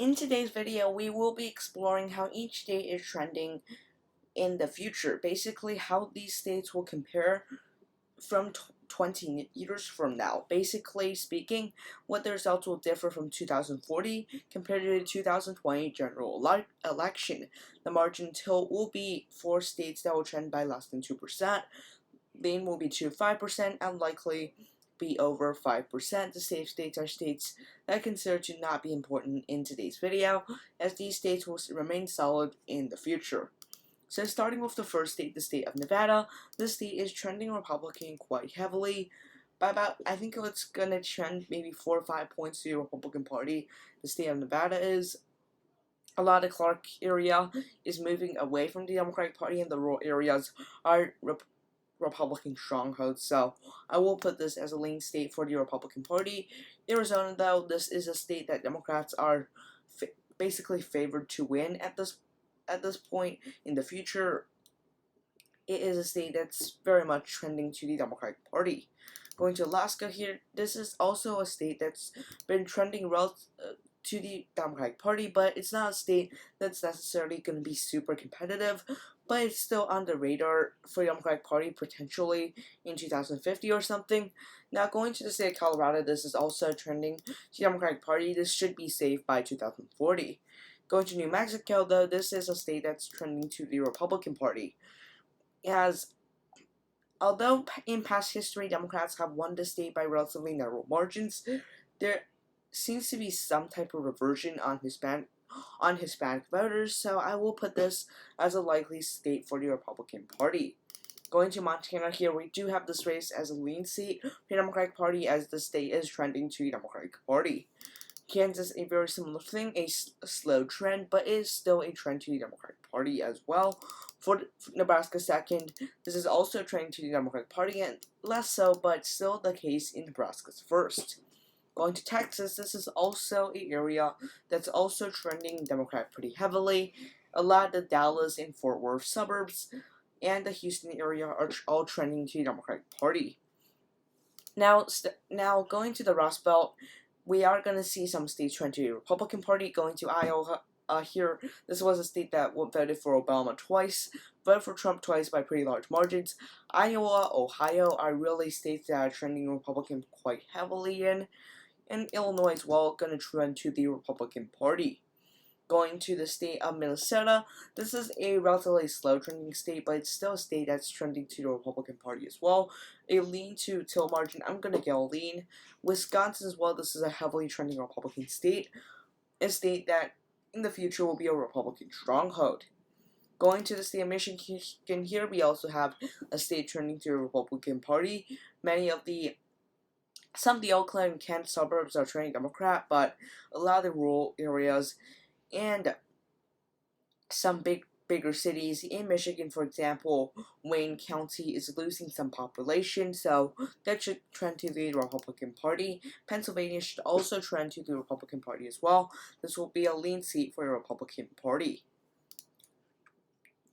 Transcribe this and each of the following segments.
In today's video, we will be exploring how each state is trending in the future. Basically, how these states will compare from 20 years from now. Basically speaking, what the results will differ from 2040 compared to the 2020 general election. The margin till will be for states that will trend by less than 2%. Maine will be 2 to 5% and likely be over 5%. The safe states are states that are considered to not be important in today's video, as these states will remain solid in the future. So starting with the first state, the state of Nevada, this state is trending Republican quite heavily. By about, I think it's gonna trend maybe 4 or 5 points to the Republican Party. The state of Nevada is. A lot of Clark area is moving away from the Democratic Party, and the rural areas are Republican strongholds, so I will put this as a lean state for the Republican Party. Arizona, though, this is a state that Democrats are basically favored to win at this point in the future. It is a state that's very much trending to the Democratic Party. Going to Alaska here, this is also a state that's been trending to the Democratic Party, but it's not a state that's necessarily going to be super competitive, but it's still on the radar for the Democratic Party potentially in 2050 or something. Now, going to the state of Colorado, this is also trending to the Democratic Party. This should be safe by 2040. Going to New Mexico, though, this is a state that's trending to the Republican Party. Although in past history Democrats have won the state by relatively narrow margins, there seems to be some type of reversion on Hispanic voters, so I will put this as a likely state for the Republican Party. Going to Montana here, we do have this race as a lean seat for the Democratic Party, as the state is trending to the Democratic Party. Kansas, a very similar thing, a slow trend, but is still a trend to the Democratic Party as well. For Nebraska second, this is also trending to the Democratic Party, and less so, but still the case in Nebraska's first. Going to Texas, this is also an area that's also trending Democrat pretty heavily. A lot of the Dallas and Fort Worth suburbs and the Houston area are all trending to the Democratic Party. Now going to the Rust Belt, we are going to see some states trend to the Republican Party. Going to Iowa here, this was a state that voted for Obama twice, voted for Trump twice by pretty large margins. Iowa, Ohio are really states that are trending Republican quite heavily in. And Illinois as well, going to trend to the Republican Party. Going to the state of Minnesota, this is a relatively slow trending state, but it's still a state that's trending to the Republican Party as well. A lean to till margin, I'm going to get a lean. Wisconsin as well, this is a heavily trending Republican state. A state that in the future will be a Republican stronghold. Going to the state of Michigan here, we also have a state trending to the Republican Party. Some of the Oakland and Kent suburbs are trending Democrat, but a lot of the rural areas and some bigger cities in Michigan, for example, Wayne County is losing some population, so that should trend to the Republican Party. Pennsylvania should also trend to the Republican Party as well. This will be a lean seat for the Republican Party.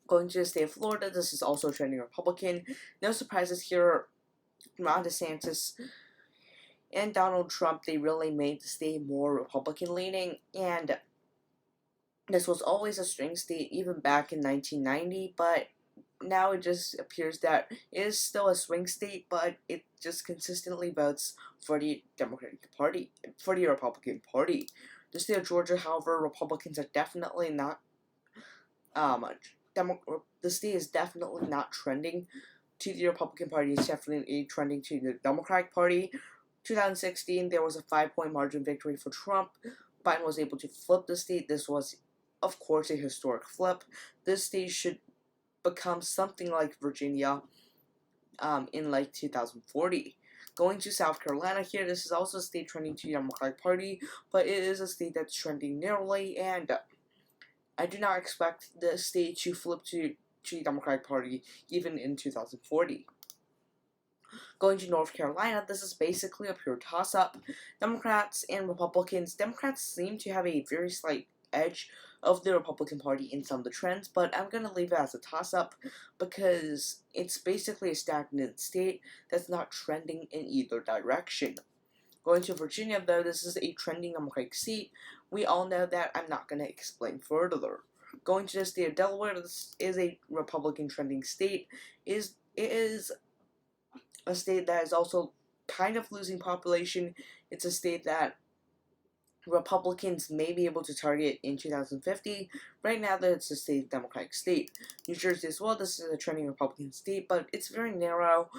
Going to the state of Florida, this is also trending Republican. No surprises here. Ron DeSantis and Donald Trump, they really made the state more Republican-leaning, and this was always a swing state even back in 1990, but now it just appears that it is still a swing state, but it just consistently votes for the Democratic Party, for the Republican Party. The state of Georgia, however, Republicans are definitely not, the state is definitely not trending to the Republican Party, it's definitely trending to the Democratic Party. 2016, there was a 5-point margin victory for Trump. Biden was able to flip the state. This was, of course, a historic flip. This state should become something like Virginia in like 2040. Going to South Carolina here, this is also a state trending to the Democratic Party, but it is a state that's trending narrowly, and I do not expect the state to flip to the Democratic Party even in 2040. Going to North Carolina, this is basically a pure toss-up. Democrats and Republicans, Democrats seem to have a very slight edge of the Republican Party in some of the trends, but I'm going to leave it as a toss-up because it's basically a stagnant state that's not trending in either direction. Going to Virginia, though, this is a trending Democratic seat We all know that. I'm not going to explain further. Going to the state of Delaware, this is a Republican trending state. It is a state that is also kind of losing population. It's a state that Republicans may be able to target in 2050. Right now, that it's a state Democratic state. New Jersey as well, this is a trending Republican state, but it's very narrow.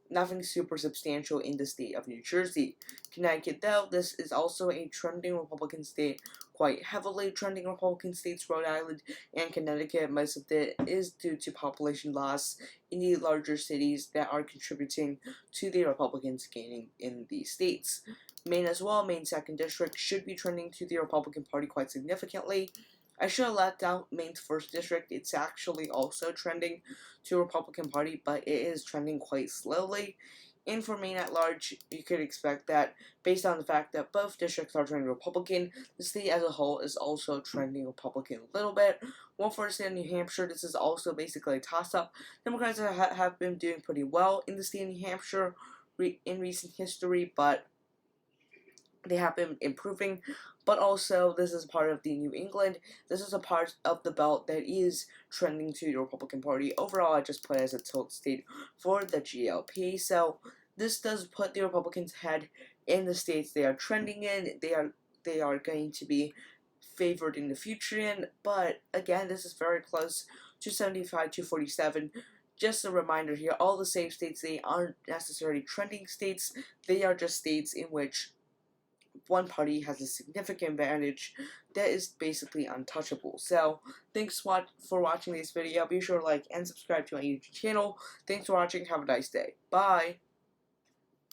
Nothing super substantial in the state of New Jersey. Connecticut, though, this is also a trending Republican state, quite heavily trending Republican states. Rhode Island and Connecticut, most of it is due to population loss in the larger cities that are contributing to the Republicans gaining in these states. Maine as well, Maine 2nd District should be trending to the Republican Party quite significantly. I should have left out Maine's 1st District. It's actually also trending to Republican Party, but it is trending quite slowly. And for Maine at large, you could expect that based on the fact that both districts are trending Republican, the state as a whole is also trending Republican a little bit. One for the state of New Hampshire, this is also basically a toss-up. Democrats have been doing pretty well in the state of New Hampshire in recent history, but they have been improving, but also this is part of the New England. This is a part of the belt that is trending to the Republican Party. Overall, I just put it as a tilt state for the GOP. So this does put the Republicans ahead in the states they are trending in. They are going to be favored in the future in, but again, this is very close to 75 to 47. Just a reminder here, all the safe states, they aren't necessarily trending states. They are just states in which one party has a significant advantage that is basically untouchable. So, thanks for watching this video. Be sure to like and subscribe to my YouTube channel. Thanks for watching. Have a nice day. Bye.